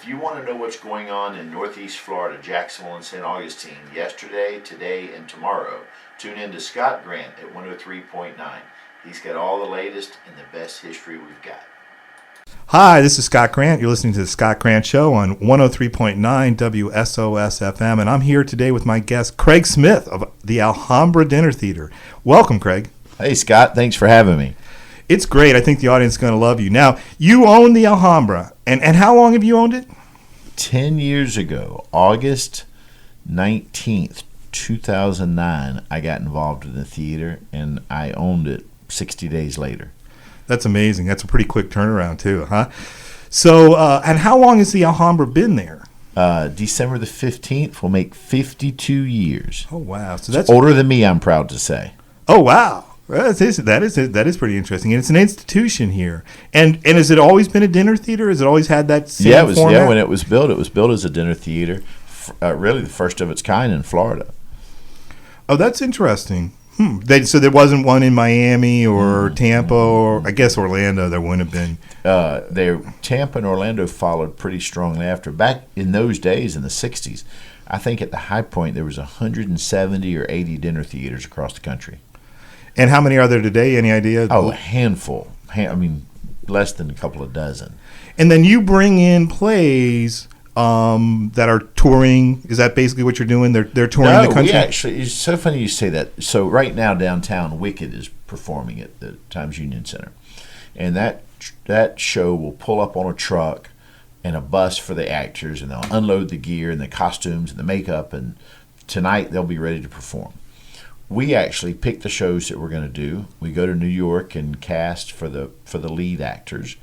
If you want to know what's going on in Northeast Florida, Jacksonville and St. Augustine, yesterday, today, and tomorrow, tune in to Scott Grant at 103.9. He's got all the latest and the best history we've got. Hi, this is Scott Grant. You're listening to the Scott Grant Show on 103.9 WSOS FM, and I'm here today with my guest, Craig Smith of the Alhambra Dinner Theater. Welcome, Craig. Hey, Scott. Thanks for having me. It's great. I think the audience is going to love you. Now, you own the Alhambra, and how long have you owned it? 10 years ago, August 19th, 2009, I got involved in the theater, and I owned it 60 days later. That's amazing. That's a pretty quick turnaround, too, huh? So, and how long has the Alhambra been there? December the 15th will make 52 years. Oh, wow. So that's older than me, I'm proud to say. Oh, wow. Well, that is pretty interesting, and it's an institution here. And has it always been a dinner theater? Has it always had that same format? Yeah. When it was built as a dinner theater. Really, the first of its kind in Florida. Oh, that's interesting. So there wasn't one in Miami or Tampa, or I guess Orlando. There wouldn't have been. Tampa and Orlando followed pretty strongly after. Back in those days, in the '60s, I think at the high point there was 170 or 80 dinner theaters across the country. And how many are there today? Any idea? Oh, a handful. Less than a couple of dozen. And then you bring in plays that are touring. Is that basically what you're doing? They're touring the country? It's so funny you say that. So right now downtown, Wicked is performing at the Times Union Center. And that show will pull up on a truck and a bus for the actors, and they'll unload the gear and the costumes and the makeup, and tonight they'll be ready to perform. We actually pick the shows that we're going to do. We go to New York and cast for the lead actors.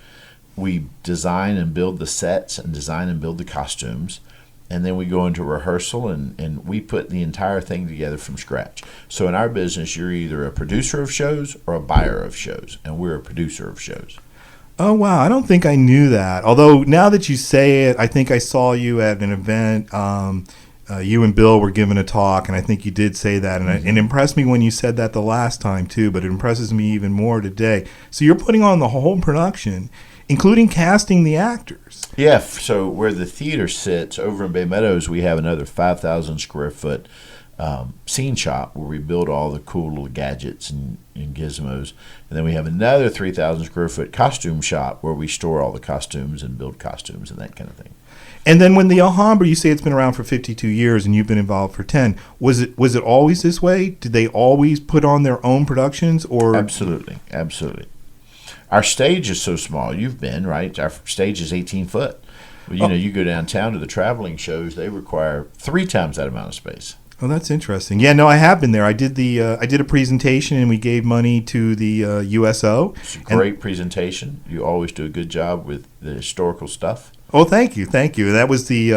We design and build the sets and design and build the costumes. And then we go into rehearsal and we put the entire thing together from scratch. So in our business, you're either a producer of shows or a buyer of shows. And we're a producer of shows. Oh, wow. I don't think I knew that. Although now that you say it, I think I saw you at an event. You and Bill were giving a talk, and I think you did say that. And it impressed me when you said that the last time, too, but it impresses me even more today. So you're putting on the whole production, including casting the actors. Yeah, so where the theater sits, over in Bay Meadows, we have another 5,000 square foot scene shop where we build all the cool little gadgets and gizmos. And then we have another 3,000 square foot costume shop where we store all the costumes and build costumes and that kind of thing. And then when the Alhambra, you say it's been around for 52 years and you've been involved for 10. Was it always this way? Did they always put on their own productions? Or Absolutely. Our stage is so small. You've been, right? Our stage is 18 foot. Well, you go downtown to the traveling shows, they require 3 times that amount of space. Oh, that's interesting. Yeah, no, I have been there. I did a presentation, and we gave money to the USO. It's a great presentation. You always do a good job with the historical stuff. Oh, thank you. That was the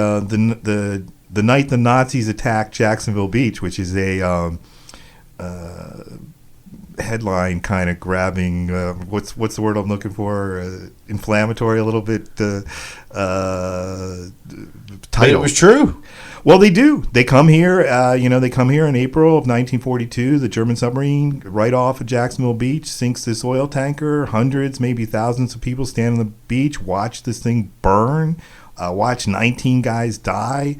night the Nazis attacked Jacksonville Beach, which is a headline kind of grabbing. What's the word I'm looking for? Inflammatory a little bit. Title. It was true. Well, they do. They come here. They come here in April of 1942. The German submarine, right off of Jacksonville Beach, sinks this oil tanker. Hundreds, maybe thousands of people stand on the beach, watch this thing burn, watch 19 guys die.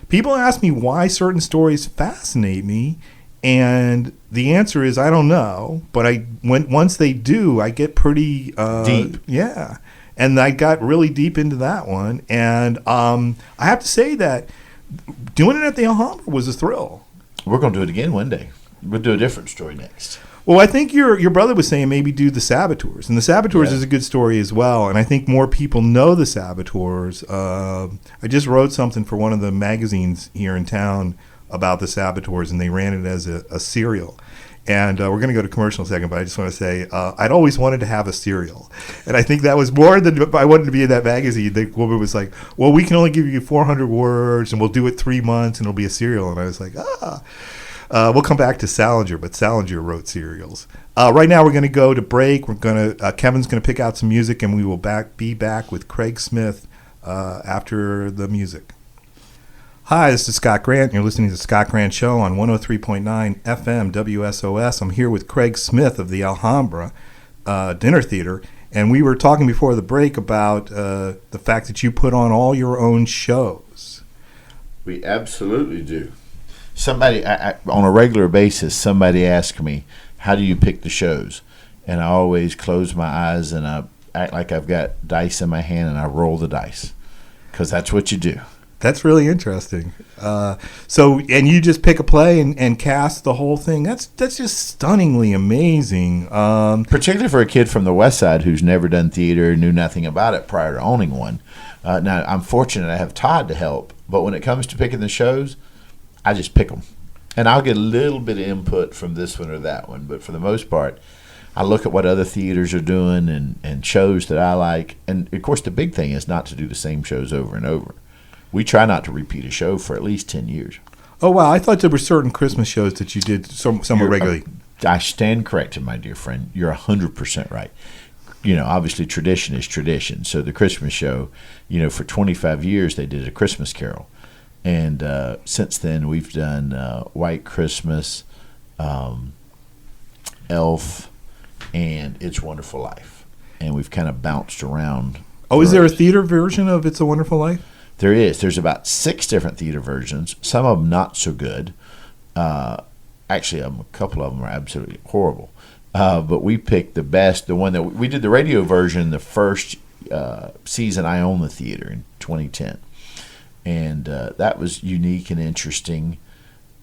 People ask me why certain stories fascinate me, and the answer is I don't know. But once they do, I get pretty deep. Yeah. And I got really deep into that one. And I have to say that doing it at the Alhambra was a thrill. We're going to do it again one day. We'll do a different story next. Well, I think your brother was saying maybe do the Saboteurs. And the Saboteurs is a good story as well. And I think more people know the Saboteurs. I just wrote something for one of the magazines here in town about the Saboteurs, and they ran it as a serial. And we're going to go to commercial in a second, but I just want to say I'd always wanted to have a cereal. And I think that was more than I wanted to be in that magazine. The woman was like, well, we can only give you 400 words, and we'll do it 3 months, and it'll be a cereal. And I was like, we'll come back to Salinger, but Salinger wrote serials. Right now we're going to go to break. Kevin's going to pick out some music, and we will be back with Craig Smith after the music. Hi, this is Scott Grant. You're listening to the Scott Grant Show on 103.9 FM WSOS. I'm here with Craig Smith of the Alhambra Dinner Theater. And we were talking before the break about the fact that you put on all your own shows. We absolutely do. Somebody, on a regular basis, somebody asks me, how do you pick the shows? And I always close my eyes and I act like I've got dice in my hand and I roll the dice. Because that's what you do. That's really interesting. And you just pick a play and cast the whole thing. That's just stunningly amazing. Particularly for a kid from the West Side who's never done theater, knew nothing about it prior to owning one. Now, I'm fortunate I have Todd to help, but when it comes to picking the shows, I just pick them. And I'll get a little bit of input from this one or that one, but for the most part, I look at what other theaters are doing and shows that I like. And, of course, the big thing is not to do the same shows over and over. We try not to repeat a show for at least 10 years. Oh, wow. I thought there were certain Christmas shows that you did somewhat regularly. I stand corrected, my dear friend. You're 100% right. You know, obviously tradition is tradition. So the Christmas show, you know, for 25 years they did A Christmas Carol. And since then we've done White Christmas, Elf, and It's a Wonderful Life. And we've kind of bounced around. Oh, is there a theater version of It's a Wonderful Life? There is. There's about 6 different theater versions. Some of them not so good. Actually, a couple of them are absolutely horrible. But we picked the best, the one that we did the radio version the first season I owned the theater in 2010. And that was unique and interesting.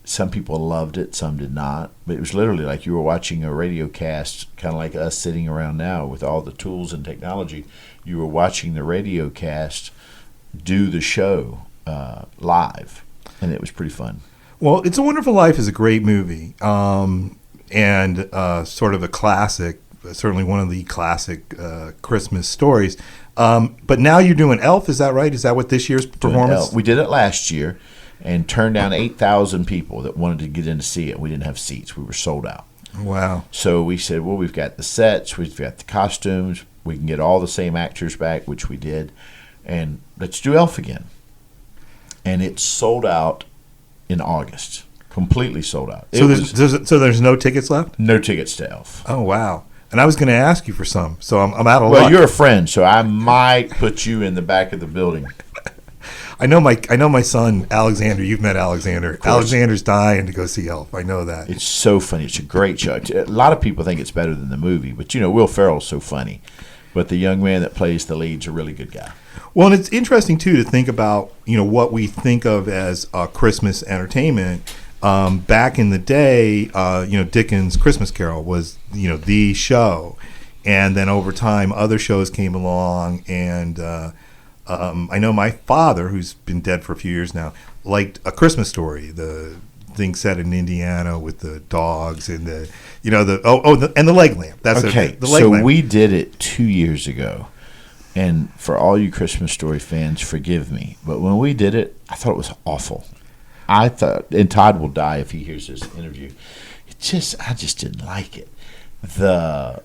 Some people loved it, some did not. But it was literally like you were watching a radio cast, kind of like us sitting around now with all the tools and technology. You were watching the radio cast do the show live, and it was pretty fun. Well, It's a Wonderful Life is a great movie, and sort of a classic, certainly one of the classic Christmas stories. But now you're doing Elf, is that right? Is that what this year's performance? We did it last year and turned down 8,000 people that wanted to get in to see it. We didn't have seats. We were sold out. Wow. So we said, well, we've got the sets, we've got the costumes, we can get all the same actors back, which we did, and let's do Elf again. And it sold out in August. Completely sold out. So there's no tickets left? No tickets to Elf. Oh, wow. And I was going to ask you for some, so I'm out of luck. Well, you're a friend, so I might put you in the back of the building. I know my son, Alexander. You've met Alexander. Alexander's dying to go see Elf. I know that. It's so funny. It's a great show. A lot of people think it's better than the movie, but, you know, Will Ferrell's so funny. But the young man that plays the lead's a really good guy. Well, and it's interesting, too, to think about, you know, what we think of as Christmas entertainment. Back in the day, you know, Dickens' Christmas Carol was, you know, the show. And then over time, other shows came along. And I know my father, who's been dead for a few years now, liked A Christmas Story, the thing set in Indiana with the dogs and the, you know, and the leg lamp. That's okay. The leg lamp. We did it 2 years ago. And for all you Christmas Story fans, forgive me. But when we did it, I thought it was awful. I thought, and Todd will die if he hears this interview. I just didn't like it. Can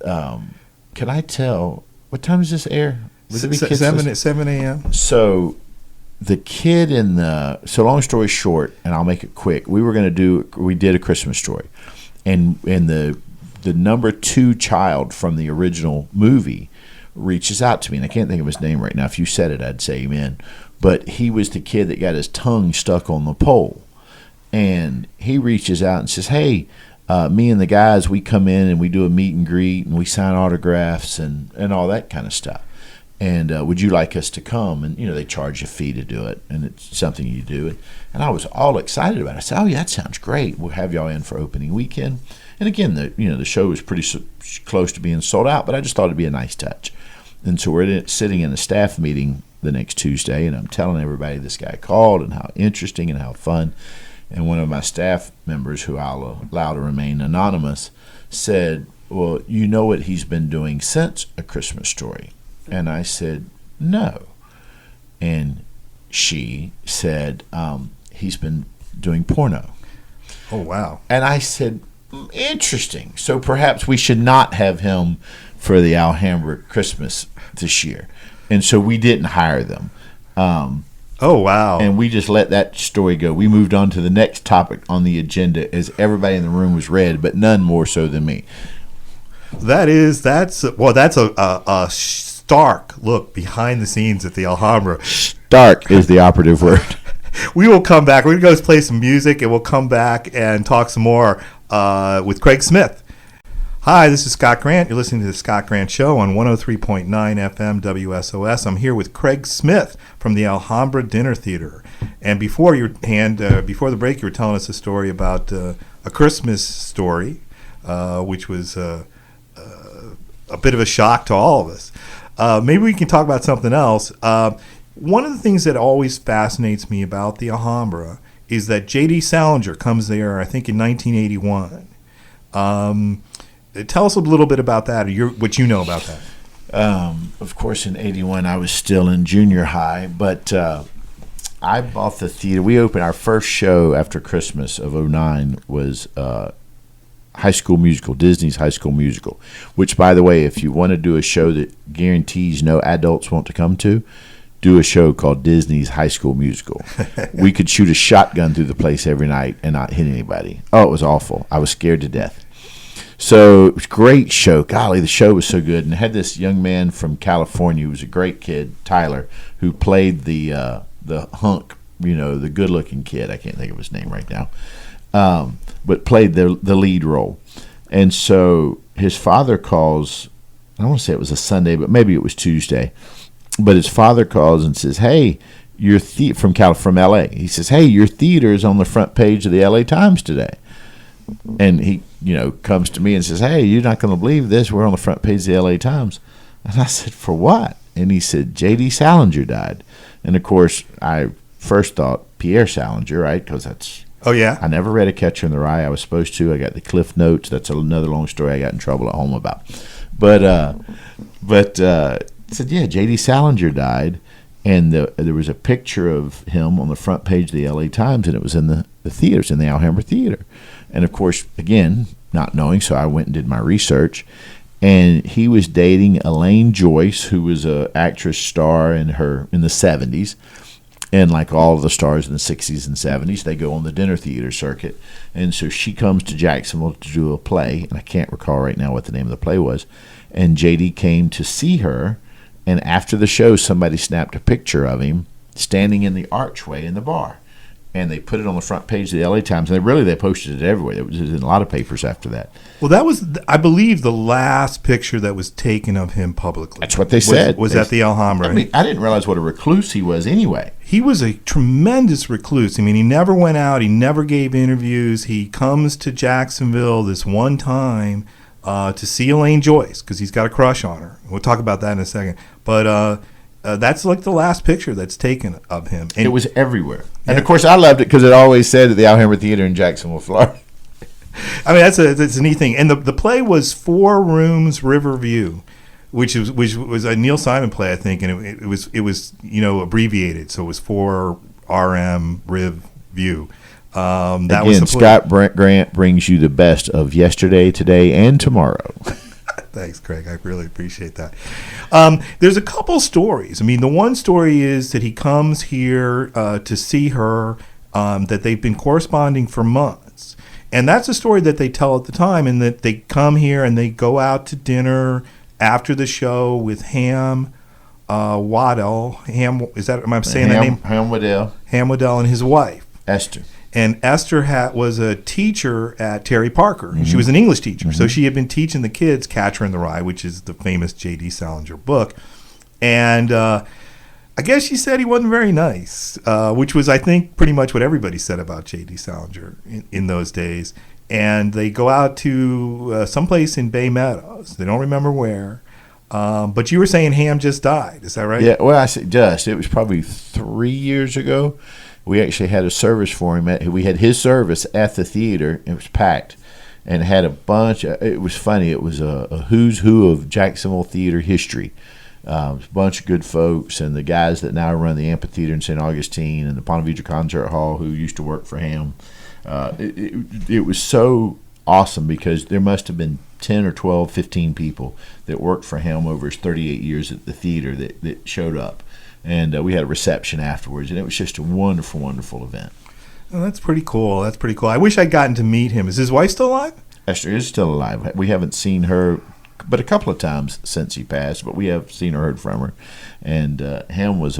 I tell what time does this air? 7 a.m. So the kid so long story short, and I'll make it quick. We did A Christmas Story, and the number 2 child from the original movie reaches out to me, and I can't think of his name right now. If you said it, I'd say amen. But he was the kid that got his tongue stuck on the pole. And he reaches out and says, hey, me and the guys, we come in and we do a meet and greet and we sign autographs and all that kind of stuff. And would you like us to come? And, you know, they charge a fee to do it, and it's something you do. And I was all excited about it. I said, oh, yeah, that sounds great. We'll have y'all in for opening weekend. And again, the show was pretty close to being sold out, but I just thought it'd be a nice touch. And so we're sitting in a staff meeting the next Tuesday, and I'm telling everybody this guy called and how interesting and how fun. And one of my staff members, who I'll allow to remain anonymous, said, well, you know what he's been doing since A Christmas Story? And I said, no. And she said, he's been doing porno. Oh, wow. And I said, interesting. So perhaps we should not have him for the Alhambra Christmas this year. And so we didn't hire them. Oh, wow. And we just let that story go. We moved on to the next topic on the agenda as everybody in the room was read, but none more so than me. That's a stark look behind the scenes at the Alhambra. Stark is the operative word. We will come back. We're going to go play some music, and we'll come back and talk some more with Craig Smith. Hi, this is Scott Grant. You're listening to the Scott Grant Show on 103.9 FM WSOS. I'm here with Craig Smith from the Alhambra Dinner Theater. And before the break, you were telling us a story about a Christmas story, which was a bit of a shock to all of us. Maybe we can talk about something else. One of the things that always fascinates me about the Alhambra is that J.D. Salinger comes there, I think, in 1981. Tell us a little bit about that, or what you know about that. Of course, in 81, I was still in junior high, but I bought the theater. We opened our first show after Christmas of 09 was High School Musical, Disney's High School Musical, which, by the way, if you want to do a show that guarantees no adults want to come to, do a show called Disney's High School Musical. We could shoot a shotgun through the place every night and not hit anybody. Oh, it was awful. I was scared to death. So it was a great show. Golly, the show was so good. And it had this young man from California who was a great kid, Tyler, who played the hunk, the good-looking kid. I can't think of his name right now. But played the lead role. And so his father calls, I don't want to say it was a Sunday, but maybe it was Tuesday. But his father calls and says, hey, your from L.A. He says, hey, your theater is on the front page of the L.A. Times today. And he, comes to me and says, hey, you're not going to believe this. We're on the front page of the L.A. Times. And I said, for what? And he said, J.D. Salinger died. And, of course, I first thought Pierre Salinger, right, because that's – oh, yeah? I never read A Catcher in the Rye. I was supposed to. I got the Cliff Notes. That's another long story I got in trouble at home about. But said, yeah, J.D. Salinger died. And there was a picture of him on the front page of the L.A. Times, and it was in the theaters, in the Alhambra Theater. And, of course, again, not knowing, so I went and did my research. And he was dating Elaine Joyce, who was an actress star in the 70s. And like all of the stars in the 60s and 70s, they go on the dinner theater circuit. And so she comes to Jacksonville to do a play, and I can't recall right now what the name of the play was. And J.D. came to see her, and after the show, somebody snapped a picture of him standing in the archway in the bar. And they put it on the front page of the LA Times. And they posted it everywhere. It was in a lot of papers after that. Well, that was, I believe, the last picture that was taken of him publicly. That's what they said. Was at the Alhambra. I mean, I didn't realize what a recluse he was anyway. He was a tremendous recluse. I mean, he never went out. He never gave interviews. He comes to Jacksonville this one time to see Elaine Joyce because he's got a crush on her. We'll talk about that in a second. But that's like the last picture that's taken of him. And it was everywhere. And, of course, I loved it because it always said at the Alhambra Theater in Jacksonville, Florida. I mean, that's a neat thing. And the play was 4 Rooms Riverview, which was a Neil Simon play, I think, and it was abbreviated. So it was 4 RM Riv View. That Again, was the play. Scott Grant brings you the best of yesterday, today, and tomorrow. Thanks, Craig. I really appreciate that. There's a couple stories. I mean, the one story is that he comes here to see her, that they've been corresponding for months. And that's a story that they tell at the time, and that they come here and they go out to dinner after the show with Ham Waddell. Am I saying that name? Ham Waddell. Ham Waddell and his wife. Esther. And Esther was a teacher at Terry Parker. Mm-hmm. She was an English teacher. Mm-hmm. So she had been teaching the kids Catcher in the Rye, which is the famous J.D. Salinger book. And I guess she said he wasn't very nice, which was, I think, pretty much what everybody said about J.D. Salinger in those days. And they go out to someplace in Bay Meadows. They don't remember where. But you were saying Ham just died. Is that right? Yeah, well, I said just. It was probably 3 years ago. We actually had a service for him. We had his service at the theater. It was packed and had a bunch. It was funny. It was a who's who of Jacksonville theater history. A bunch of good folks and the guys that now run the amphitheater in St. Augustine and the Ponte Vedra Concert Hall who used to work for him. It was so awesome because there must have been 10 or 12, 15 people that worked for him over his 38 years at the theater that showed up. And we had a reception afterwards, and it was just a wonderful, wonderful event. Oh, that's pretty cool. I wish I'd gotten to meet him. Is his wife still alive? Esther is still alive. We haven't seen her but a couple of times since he passed. But we have seen or heard from her, and him was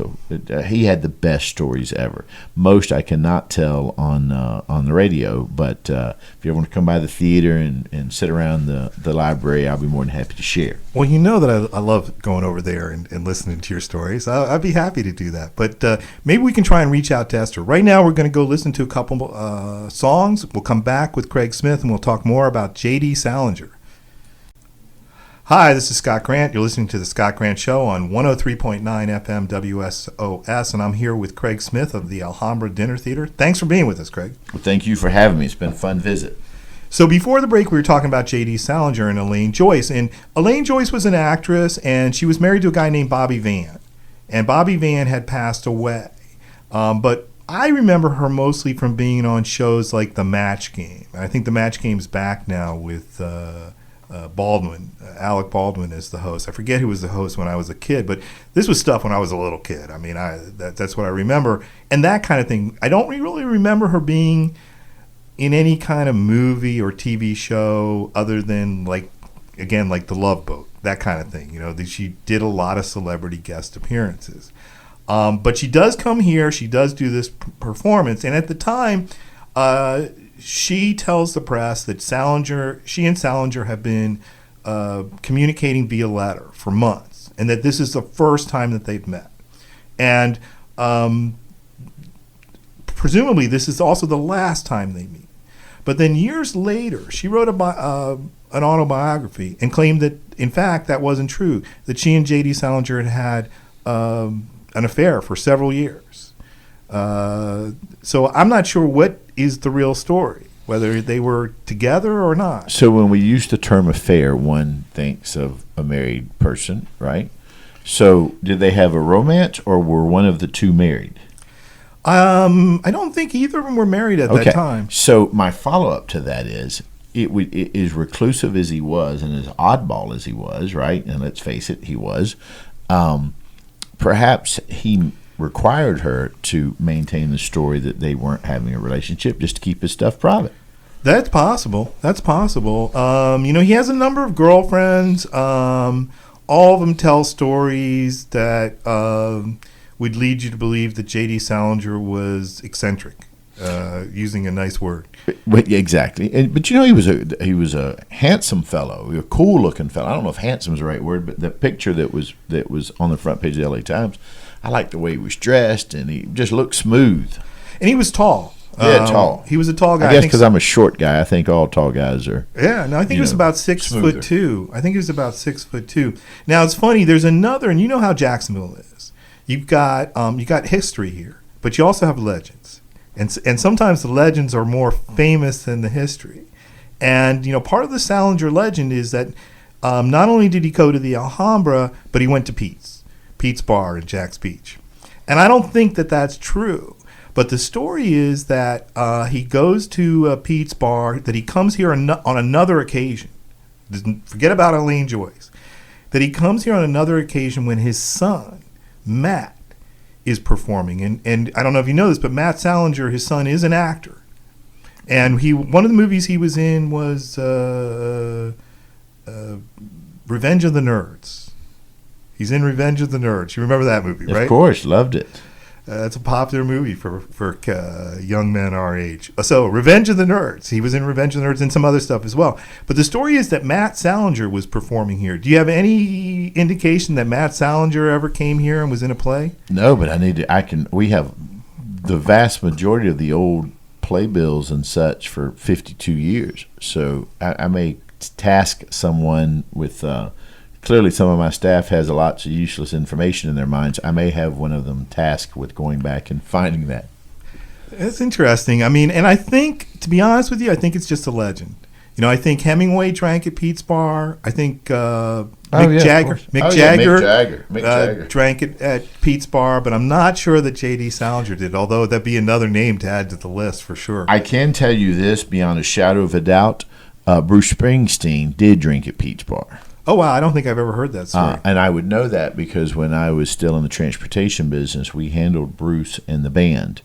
he had the best stories ever. Most I cannot tell on the radio, but if you ever want to come by the theater and sit around the library, I'll be more than happy to share. Well, you know that I love going over there and listening to your stories. I'd be happy to do that. But maybe we can try and reach out to Esther. Right now, we're going to go listen to a couple songs. We'll come back with Craig Smith, and we'll talk more about J.D. Salinger. Hi, this is Scott Grant. You're listening to The Scott Grant Show on 103.9 FM WSOS, and I'm here with Craig Smith of the Alhambra Dinner Theater. Thanks for being with us, Craig. Well, thank you for having me. It's been a fun visit. So before the break, we were talking about J.D. Salinger and Elaine Joyce. And Elaine Joyce was an actress, and she was married to a guy named Bobby Van. And Bobby Van had passed away. But I remember her mostly from being on shows like The Match Game. I think The Match Game's back now with Baldwin. Alec Baldwin is the host. I forget who was the host when I was a kid, but this was stuff when I was a little kid. I mean, that's what I remember. And that kind of thing. I don't really remember her being in any kind of movie or TV show other than, like The Love Boat, that kind of thing. You know, she did a lot of celebrity guest appearances. But she does come here. She does do this performance. And at the time, she tells the press that she and Salinger have been communicating via letter for months, and that this is the first time that they've met. And presumably this is also the last time they meet. But then years later, she wrote an autobiography and claimed that, in fact, that wasn't true, that she and J.D. Salinger had an affair for several years. So I'm not sure what is the real story, whether they were together or not. So when we use the term affair, one thinks of a married person, right? So did they have a romance, or were one of the two married? I don't think either of them were married at that time. So my follow-up to that is, as reclusive as he was and as oddball as he was, right? And let's face it, he was. Perhaps he required her to maintain the story that they weren't having a relationship just to keep his stuff private. That's possible. He has a number of girlfriends. All of them tell stories that would lead you to believe that J.D. Salinger was eccentric, using a nice word. But exactly. But he was a handsome fellow, a cool looking fellow. I don't know if handsome is the right word, but the picture that was on the front page of the LA Times, I liked the way he was dressed, and he just looked smooth. And he was tall. Yeah, tall. He was a tall guy. I guess because I'm a short guy, I think all tall guys are. Yeah, no, I think he was about 6'2". I think he was about 6'2". Now it's funny. There's another, and you know how Jacksonville is. You've got history here, but you also have legends, and sometimes the legends are more famous than the history. And part of the Salinger legend is that not only did he go to the Alhambra, but he went to Pete's Bar in Jack's Beach. And I don't think that that's true. But the story is that he goes to Pete's Bar, that he comes here on another occasion. Forget about Elaine Joyce. That he comes here on another occasion when his son, Matt, is performing. And I don't know if you know this, but Matt Salinger, his son, is an actor. And one of the movies he was in was Revenge of the Nerds. He's in Revenge of the Nerds. You remember that movie, right? Of course, loved it. It's a popular movie for young men our age. So, Revenge of the Nerds. He was in Revenge of the Nerds and some other stuff as well. But the story is that Matt Salinger was performing here. Do you have any indication that Matt Salinger ever came here and was in a play? No, but we have the vast majority of the old playbills and such for 52 years. So, I may task someone with... Clearly, some of my staff has lots of useless information in their minds. I may have one of them tasked with going back and finding that. That's interesting. I mean, and I think, to be honest with you, I think it's just a legend. I think Hemingway drank at Pete's Bar. I think Mick Jagger drank it at Pete's Bar, but I'm not sure that J.D. Salinger did, although that'd be another name to add to the list for sure. I can tell you this, beyond a shadow of a doubt, Bruce Springsteen did drink at Pete's Bar. Oh, wow. I don't think I've ever heard that story. And I would know that because when I was still in the transportation business, we handled Bruce and the band.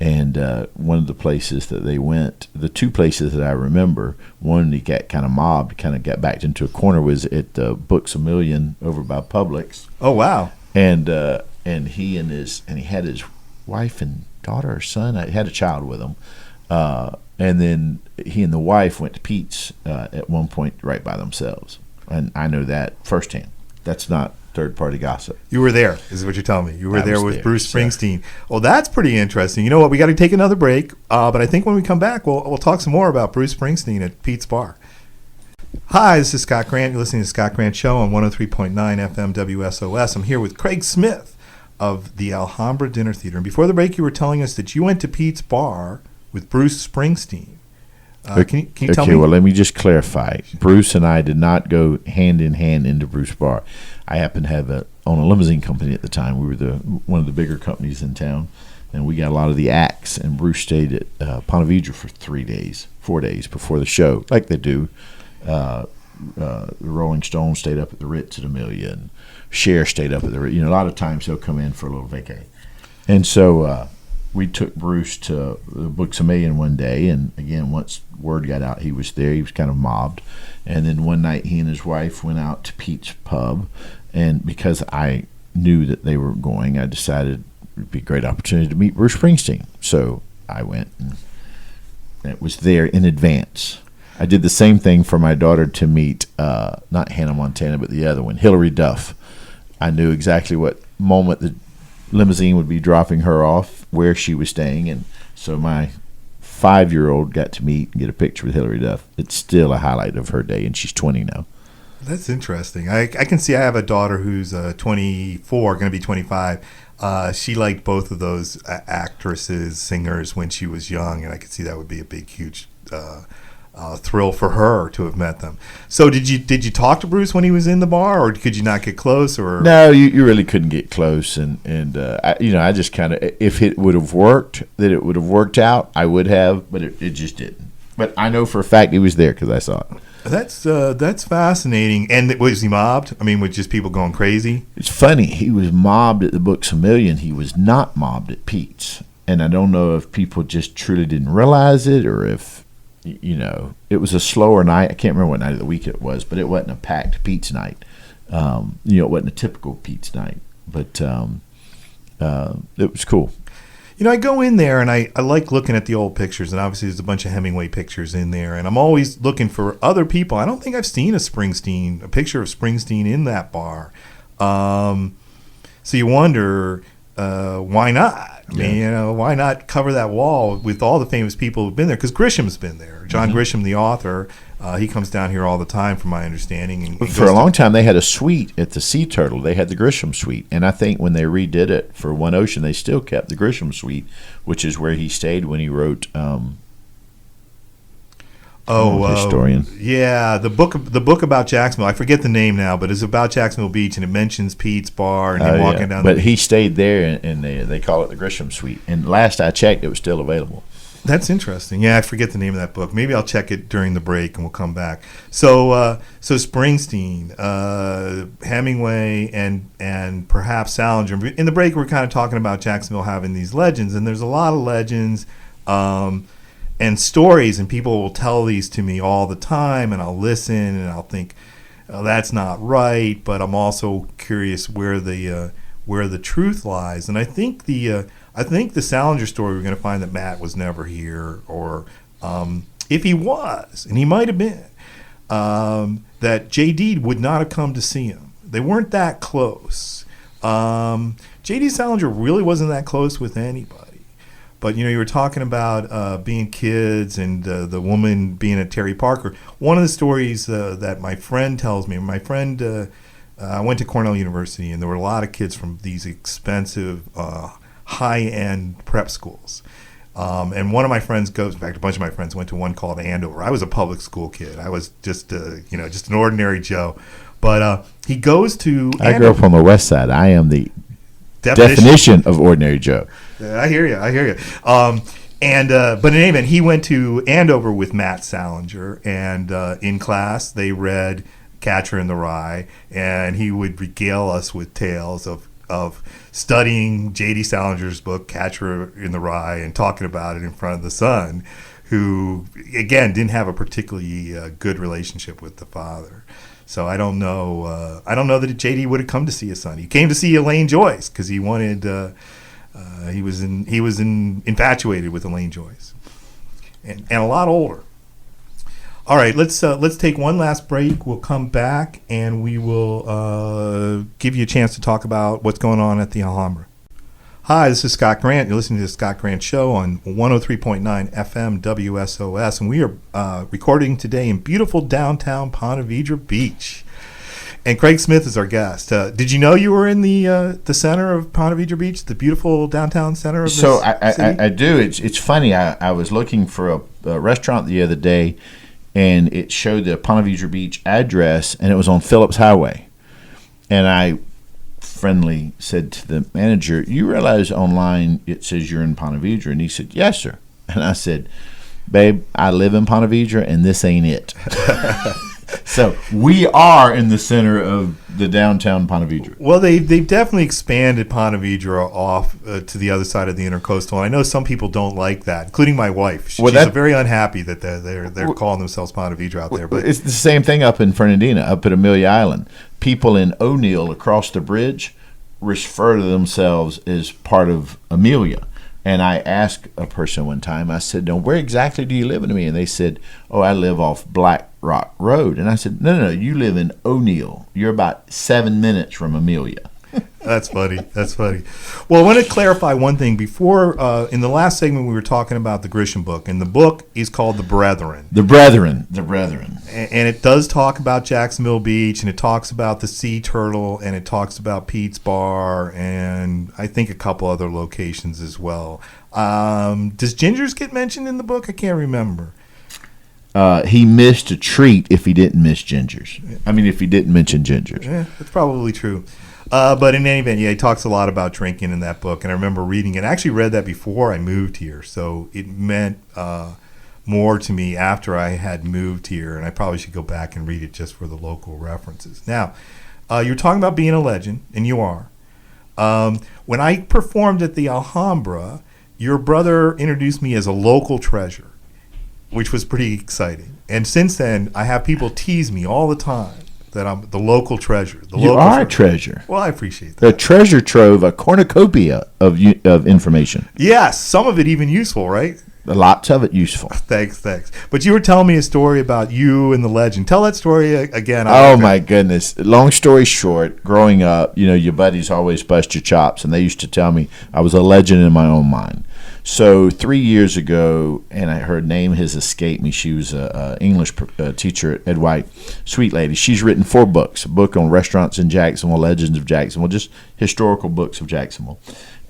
And one of the places that they went, the two places that I remember, one he got kind of mobbed, kind of got backed into a corner, was at Books A Million over by Publix. Oh wow! And he had his wife and daughter or son. I had a child with him, and then he and the wife went to Pete's at one point right by themselves, and I know that firsthand. That's not third-party gossip. You were there, is what you're telling me. You were there with Bruce Springsteen. So. Well, that's pretty interesting. You know what? We got to take another break, but I think when we come back, we'll talk some more about Bruce Springsteen at Pete's Bar. Hi, this is Scott Grant. You're listening to Scott Grant Show on 103.9 FM WSOS. I'm here with Craig Smith of the Alhambra Dinner Theater. And before the break, you were telling us that you went to Pete's Bar with Bruce Springsteen. Can you tell me? Okay, well, let me just clarify. Bruce and I did not go hand in hand into Bruce Bar. I happened to own a limousine company at the time. We were one of the bigger companies in town, and we got a lot of the acts. And Bruce stayed at Ponte Vedra for 4 days before the show, like they do. The Rolling Stones stayed up at the Ritz at Amelia, and Cher stayed up at the Ritz. A lot of times he'll come in for a little vacay. And so we took Bruce to the Books A Million one day, and again, once word got out he was there, he was kind of mobbed. And then one night he and his wife went out to Pete's Pub, and because I knew that they were going, I decided it would be a great opportunity to meet Bruce Springsteen. So I went, and it was there in advance. I did the same thing for my daughter to meet, not Hannah Montana, but the other one, Hillary Duff. I knew exactly what moment the limousine would be dropping her off, where she was staying, and so my 5-year-old got to meet and get a picture with Hillary Duff. It's still a highlight of her day, and she's 20 now. That's interesting. I can see I have a daughter who's 24, going to be 25. She liked both of those actresses, singers when she was young, and I could see that would be a big, huge thrill for her to have met them. So did you talk to Bruce when he was in the bar, or could you not get close? Or no, you really couldn't get close, and I just kind of, if it would have worked, that it would have worked out, I would have, but it just didn't. But I know for a fact he was there because I saw it. That's fascinating. And was he mobbed? I mean, with just people going crazy? It's funny. He was mobbed at the Books A Million. He was not mobbed at Pete's, and I don't know if people just truly didn't realize it, or if it was a slower night. I can't remember what night of the week it was, but it wasn't a packed Pete's night. It wasn't a typical Pete's night, but it was cool. I go in there and I like looking at the old pictures, and obviously there's a bunch of Hemingway pictures in there, and I'm always looking for other people. I don't think I've seen a picture of Springsteen in that bar. So you wonder, why not? I mean, why not cover that wall with all the famous people who've been there? Because Grisham's been there. John Grisham, the author, he comes down here all the time, from my understanding. And for a long time, they had a suite at the Sea Turtle. They had the Grisham suite. And I think when they redid it for One Ocean, they still kept the Grisham suite, which is where he stayed when he wrote Historian. Yeah, the book about Jacksonville. I forget the name now, but it's about Jacksonville Beach, and it mentions Pete's Bar and him walking down. But he stayed there, and they call it the Grisham Suite. And last I checked, it was still available. That's interesting. Yeah, I forget the name of that book. Maybe I'll check it during the break, and we'll come back. So Springsteen, Hemingway, and perhaps Salinger. In the break, we're kind of talking about Jacksonville having these legends, and there's a lot of legends. And stories, and people will tell these to me all the time, and I'll listen, and I'll think, oh, that's not right, but I'm also curious where the truth lies. And I think the Salinger story, we're going to find that Matt was never here, or if he was, and he might have been, that J.D. would not have come to see him. They weren't that close. J.D. Salinger really wasn't that close with anybody. But, you were talking about being kids, and the woman being at Terry Parker. One of the stories that my friend tells me, I went to Cornell University, and there were a lot of kids from these expensive, high-end prep schools. And one of my friends in fact, a bunch of my friends went to one called Andover. I was a public school kid. I was just an ordinary Joe. But he goes to Andover. I grew up on the west side. I am the definition of ordinary Joe. Yeah, I hear you. But in any event, he went to Andover with Matt Salinger, and in class they read Catcher in the Rye, and he would regale us with tales of of studying J.D. Salinger's book Catcher in the Rye and talking about it in front of the son, who again didn't have a particularly good relationship with the father. So I don't know. I don't know that J.D. would have come to see his son. He came to see Elaine Joyce because he wanted. He was infatuated with Elaine Joyce, and a lot older. All right, let's take one last break. We'll come back and we will give you a chance to talk about what's going on at the Alhambra. Hi, this is Scott Grant. You're listening to the Scott Grant Show on 103.9 FM WSOS, and we are recording today in beautiful downtown Ponte Vedra Beach. And Craig Smith is our guest. Did you know you were in the center of Ponte Vedra Beach, the beautiful downtown center of this city? I do. It's funny. I was looking for a restaurant the other day, and it showed the Ponte Vedra Beach address, and it was on Phillips Highway. And I friendly said to the manager, "You realize online it says you're in Ponte Vedra?" And he said, "Yes, sir." And I said, "Babe, I live in Ponte Vedra, and this ain't it." So we are in the center of the downtown Ponte Vedra. Well, they've definitely expanded Ponte Vedra off to the other side of the Intercoastal. I know some people don't like that, including my wife. She's very unhappy that they're calling themselves Ponte Vedra out there. But it's the same thing up in Fernandina, up at Amelia Island. People in O'Neill across the bridge refer to themselves as part of Amelia. And I asked a person one time, I said, "No, where exactly do you live in Amelia?" And they said, "Oh, I live off Black Rock Road." And I said, No, you live in O'Neill. You're about 7 minutes from Amelia. That's funny. Well, I want to clarify one thing. Before, in the last segment, we were talking about the Grisham book, and the book is called The Brethren. The Brethren. And it does talk about Jacksonville Beach, and it talks about the Sea Turtle, and it talks about Pete's Bar, and I think a couple other locations as well. Does Gingers get mentioned in the book? I can't remember. He missed a treat if he didn't miss Gingers. I mean, if he didn't mention Gingers. Yeah, that's probably true. But in any event, he talks a lot about drinking in that book, and I remember reading it. I actually read that before I moved here, so it meant more to me after I had moved here, and I probably should go back and read it just for the local references. Now, you're talking about being a legend, and you are. When I performed at the Alhambra, your brother introduced me as a local treasure, which was pretty exciting. And since then, I have people tease me all the time that I'm the local treasure. You are a treasure. Well, I appreciate that. A treasure trove, a cornucopia of information. Yes, some of it even useful, right? Lots of it useful. Thanks. But you were telling me a story about you and the legend. Tell that story again. Oh, my goodness. Long story short, growing up, your buddies always bust your chops, and they used to tell me I was a legend in my own mind. So 3 years ago, and her name has escaped me. She was an English teacher at Ed White, sweet lady. She's written 4 books, a book on restaurants in Jacksonville, Legends of Jacksonville, just historical books of Jacksonville.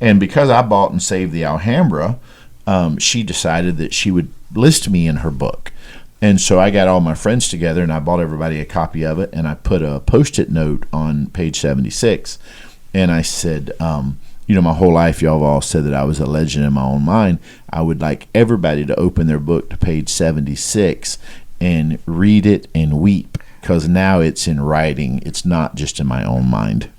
And because I bought and saved the Alhambra, she decided that she would list me in her book. And so I got all my friends together, and I bought everybody a copy of it, and I put a Post-it note on page 76, and I said, my whole life y'all have all said that I was a legend in my own mind. I would like everybody to open their book to page 76 and read it and weep, because now it's in writing. It's not just in my own mind.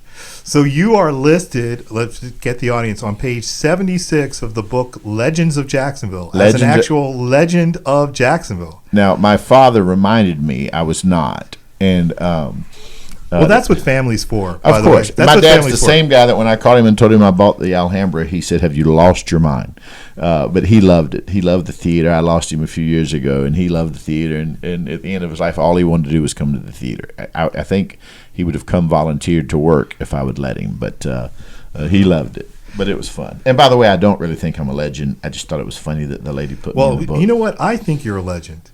So you are listed, let's get the audience, on page 76 of the book Legends of Jacksonville as an actual legend of Jacksonville. Now, my father reminded me I was not. And well, that's what family's for, by of the way. course. That's my what dad's family's the for. same guy that when I called him and told him I bought the Alhambra, he said, "Have you lost your mind?" But he loved it. He loved the theater. I lost him a few years ago, and he loved the theater. And at the end of his life, all he wanted to do was come to the theater. I think he would have come volunteered to work if I would let him, but he loved it. But it was fun. And by the way, I don't really think I'm a legend. I just thought it was funny that the lady put me in the book. Well, you know what? I think you're a legend.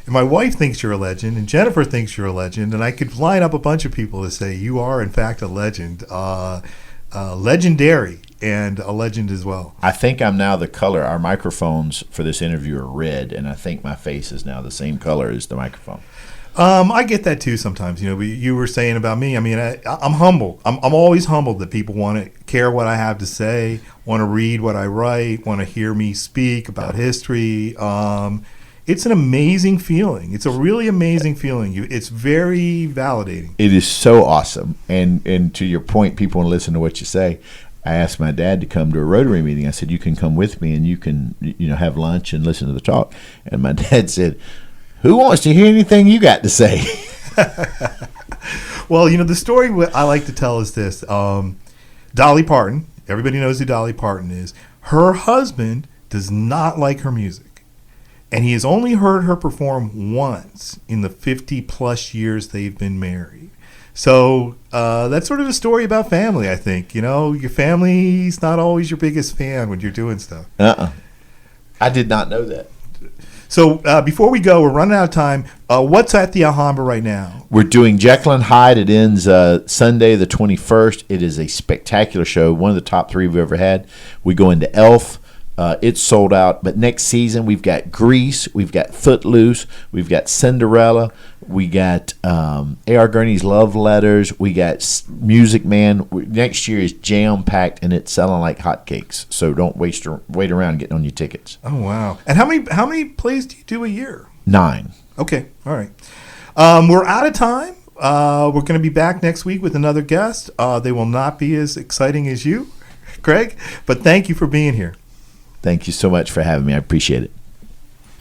And my wife thinks you're a legend, and Jennifer thinks you're a legend, and I could line up a bunch of people to say you are, in fact, a legend, legendary, and a legend as well. I think I'm now the color. Our microphones for this interview are red, and I think my face is now the same color as the microphone. I get that too sometimes. You were saying about me. I mean, I'm humbled. I'm always humbled that people want to care what I have to say, want to read what I write, want to hear me speak about history. It's an amazing feeling. It's a really amazing feeling. It's very validating. It is so awesome. And to your point, people want to listen to what you say. I asked my dad to come to a Rotary meeting. I said, you can come with me and you can, have lunch and listen to the talk. And my dad said, who wants to hear anything you got to say? Well, the story I like to tell is this. Dolly Parton, everybody knows who Dolly Parton is. Her husband does not like her music. And he has only heard her perform once in the 50-plus years they've been married. So that's sort of a story about family, I think. Your family's not always your biggest fan when you're doing stuff. I did not know that. So before we go, we're running out of time. What's at the Alhambra right now? We're doing Jekyll and Hyde. It ends Sunday the 21st. It is a spectacular show, one of the top 3 we've ever had. We go into Elf. It's sold out. But next season, we've got Grease. We've got Footloose. We've got Cinderella. We got A.R. Gurney's Love Letters. We got Music Man. Next year is jam-packed, and it's selling like hotcakes. So don't wait around getting on your tickets. Oh, wow. And how many plays do you do a year? 9. Okay. All right. We're out of time. We're going to be back next week with another guest. They will not be as exciting as you, Craig, but thank you for being here. Thank you so much for having me. I appreciate it.